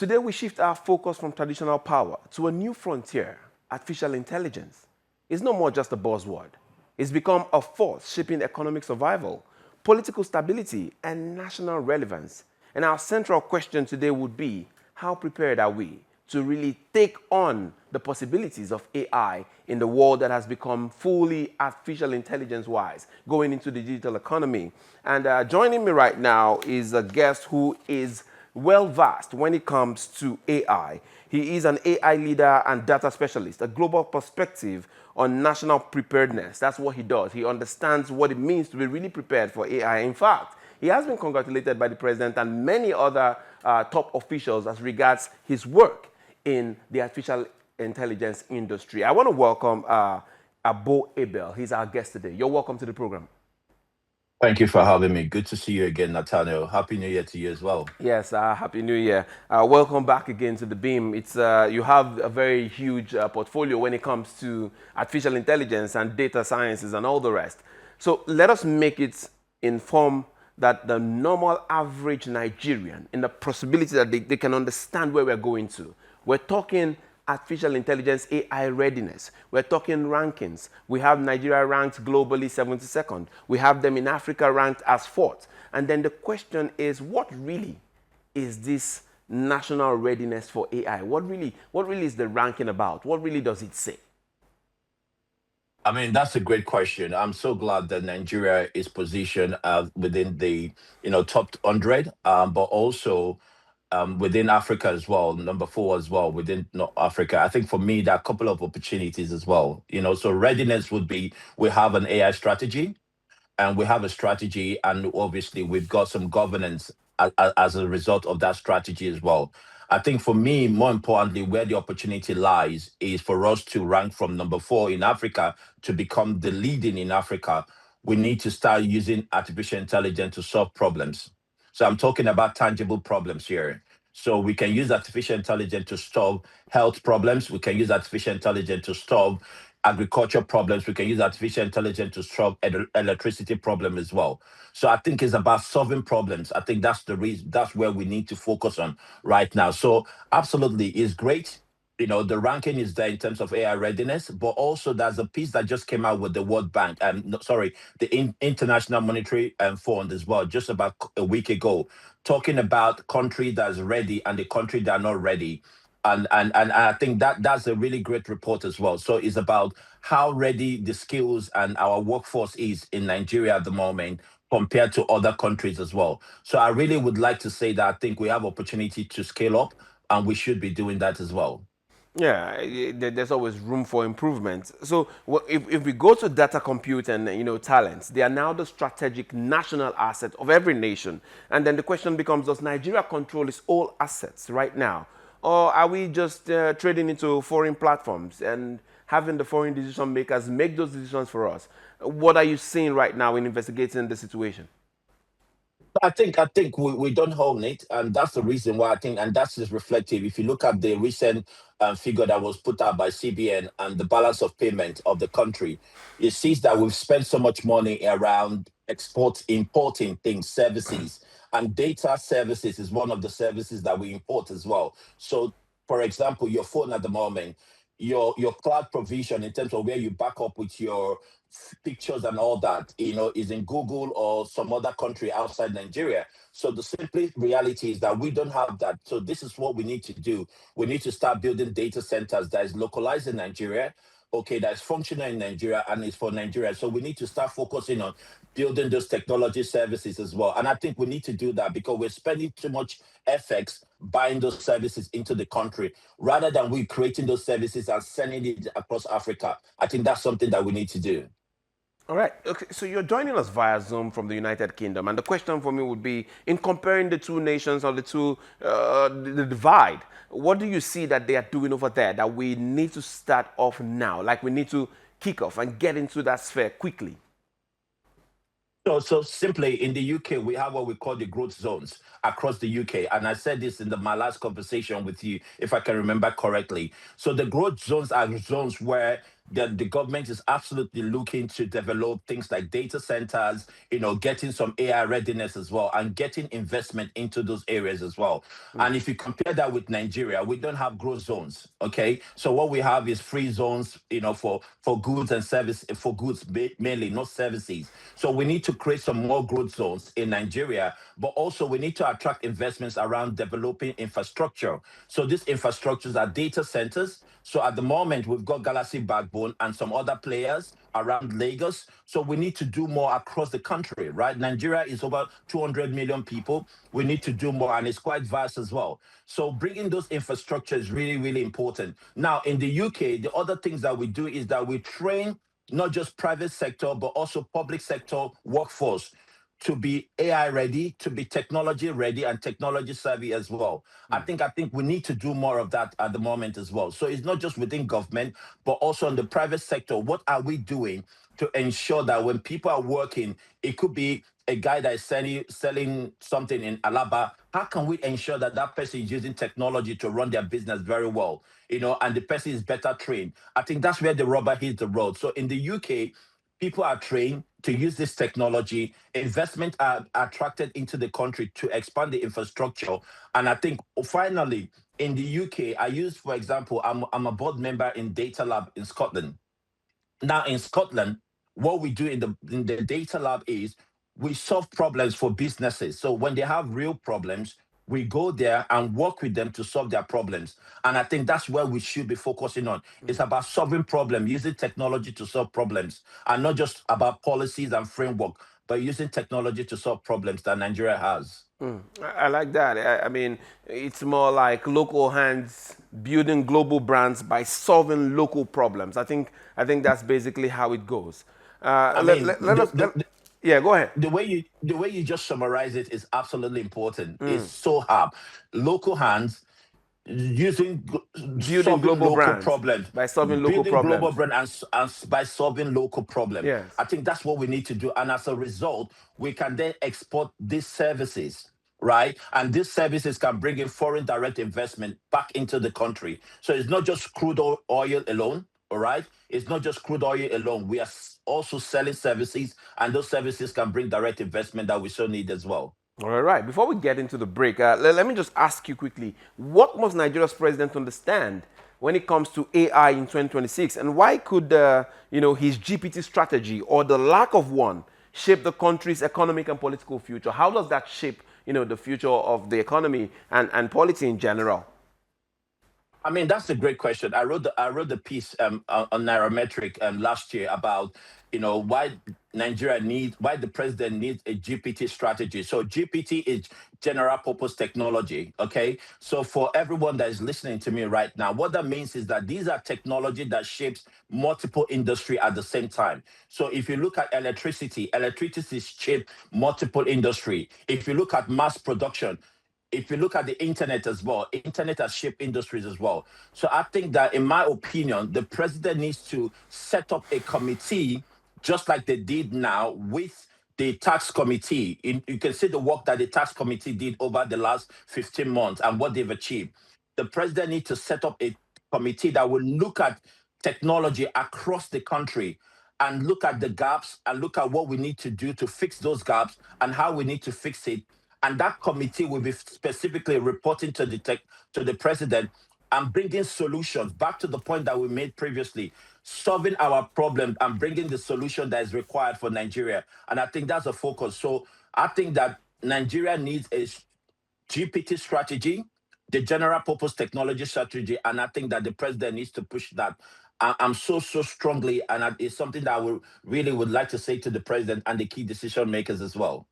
Today, we shift our focus from traditional power to a new frontier, artificial intelligence. It's no more just a buzzword. It's become a force shaping economic survival, political stability, and national relevance. And our central question today would be, how prepared are we to really take on the possibilities of AI in the world that has become fully artificial intelligence-wise, going into the digital economy? And joining me right now is a guest who is well-versed when it comes to AI. He is an AI leader and data specialist, a global perspective on national preparedness. That's what he does. He understands what it means to be really prepared for AI. In fact, he has been congratulated by the president and many other top officials as regards his work in the artificial intelligence industry. I want to welcome Abo Abel. He's our guest today. You're welcome to the program. Thank you for having me. Good to see you again, Nathaniel. Happy New Year to you as well. Yes, Happy New Year. Welcome back again to the Beam. It's you have a very huge portfolio when it comes to artificial intelligence and data sciences and all the rest. So let us make it inform that the normal average Nigerian in the possibility that they can understand where we're going to. We're talking artificial intelligence AI readiness. We're talking rankings. We have Nigeria ranked globally 72nd. We have them in Africa ranked as 4th. And then the question is, what really is this national readiness for AI? What really is the ranking about? What really does it say? I mean, that's a great question. I'm so glad that Nigeria is positioned within the top 100, but also within Africa as well, number 4 as well within Africa. I think for me, there are a couple of opportunities as well. So readiness would be we have an AI strategy, and we have a strategy, and obviously we've got some governance as a result of that strategy as well. I think for me, more importantly, where the opportunity lies is for us to rank from number 4 in Africa to become the leading in Africa. We need to start using artificial intelligence to solve problems. So I'm talking about tangible problems here. So we can use artificial intelligence to solve health problems. We can use artificial intelligence to solve agriculture problems. We can use artificial intelligence to solve electricity problem as well. So I think it's about solving problems. I think that's the reason. That's where we need to focus on right now. So absolutely, it's great. The ranking is there in terms of AI readiness, but also there's a piece that just came out with the World Bank, no, sorry, the International Monetary Fund as well, just about a week ago, talking about country that's ready and the country that are not ready. And I think that's a really great report as well. So it's about how ready the skills and our workforce is in Nigeria at the moment compared to other countries as well. So I really would like to say that I think we have opportunity to scale up, and we should be doing that as well. Yeah, there's always room for improvement. So if we go to data compute and talents, they are now the strategic national asset of every nation. And then the question becomes, does Nigeria control its all assets right now? Or are we just trading into foreign platforms and having the foreign decision makers make those decisions for us? What are you seeing right now in investigating the situation? I think we don't own it, and that's the reason why I think, and that's just reflective. If you look at the recent figure that was put out by CBN and the balance of payment of the country, it sees that we've spent so much money around importing things, services, and data services is one of the services that we import as well. So, for example, your phone at the moment, your cloud provision in terms of where you back up with your pictures and all that, is in Google or some other country outside Nigeria. So the simple reality is that we don't have that. So this is what we need to do. We need to start building data centers that is localized in Nigeria, okay, that's functional in Nigeria and is for Nigeria. So we need to start focusing on building those technology services as well. And I think we need to do that because we're spending too much FX buying those services into the country rather than we creating those services and sending it across Africa. I think that's something that we need to do. All right. Okay. So you're joining us via Zoom from the United Kingdom, and the question for me would be, in comparing the two nations or the divide, what do you see that they are doing over there that we need to start off now? Like we need to kick off and get into that sphere quickly. So simply in the UK, we have what we call the growth zones across the UK. And I said this in my last conversation with you, if I can remember correctly. So the growth zones are zones where that the government is absolutely looking to develop things like data centers, getting some AI readiness as well, and getting investment into those areas as well. And if you compare that with Nigeria, we don't have growth zones. Okay, so what we have is free zones, for goods and service, for goods mainly, not services. So we need to create some more growth zones in Nigeria, but also we need to attract investments around developing infrastructure. So these infrastructures are data centers. So at the moment, we've got Galaxy Backbone and some other players around Lagos. So we need to do more across the country, right? Nigeria is over 200 million people. We need to do more, and it's quite vast as well. So bringing those infrastructure is really, really important. Now, in the UK, the other things that we do is that we train not just private sector, but also public sector workforce to be AI ready, to be technology ready and technology savvy as well. I think we need to do more of that at the moment as well. So it's not just within government, but also in the private sector. What are we doing to ensure that when people are working, it could be a guy that is selling something in Alaba, how can we ensure that that person is using technology to run their business very well, and the person is better trained? I think that's where the rubber hits the road. So in the UK, people are trained to use this technology. Investment are attracted into the country to expand the infrastructure. And I think finally, in the UK, for example, I'm a board member in Data Lab in Scotland. Now in Scotland, what we do in the data lab is we solve problems for businesses. So when they have real problems, we go there and work with them to solve their problems. And I think that's where we should be focusing on. It's about solving problems, using technology to solve problems, and not just about policies and framework, but using technology to solve problems that Nigeria has. I like that. I mean, it's more like local hands building global brands by solving local problems. I think that's basically how it goes. I Let, mean, let, let us. Let, yeah, go ahead. the way you just summarize it is absolutely important. It's so hard. Local hands using Building solving global local brands problems, by solving local building global problems. brand, and by solving local problem. Yes. I think that's what we need to do, and as a result, we can then export these services. Right, and these services can bring in foreign direct investment back into the country. So it's not just crude oil alone. All right, it's not just crude oil alone. We are also selling services, and those services can bring direct investment that we so need as well. All right. Before we get into the break, let me just ask you quickly: what must Nigeria's president understand when it comes to AI in 2026, and why could his GPT strategy or the lack of one shape the country's economic and political future? How does that shape the future of the economy and polity in general? I mean, that's a great question. I wrote the piece on Nairametric last year about why the president needs a GPT strategy. So GPT is general purpose technology. Okay, so for everyone that is listening to me right now, what that means is that these are technology that shapes multiple industry at the same time. So if you look at electricity shapes multiple industry. If you look at mass production, if you look at the internet as well, internet has shaped industries as well. So I think that, in my opinion, the president needs to set up a committee, just like they did now with the tax committee. You can see the work that the tax committee did over the last 15 months and what they've achieved. The president needs to set up a committee that will look at technology across the country and look at the gaps and look at what we need to do to fix those gaps and how we need to fix it. And that committee will be specifically reporting to the president and bringing solutions back to the point that we made previously, solving our problem and bringing the solution that is required for Nigeria. And I think that's a focus. So I think that Nigeria needs a GPT strategy, the general purpose technology strategy, and I think that the president needs to push that. I'm so strongly, and it's something that I really would like to say to the president and the key decision makers as well.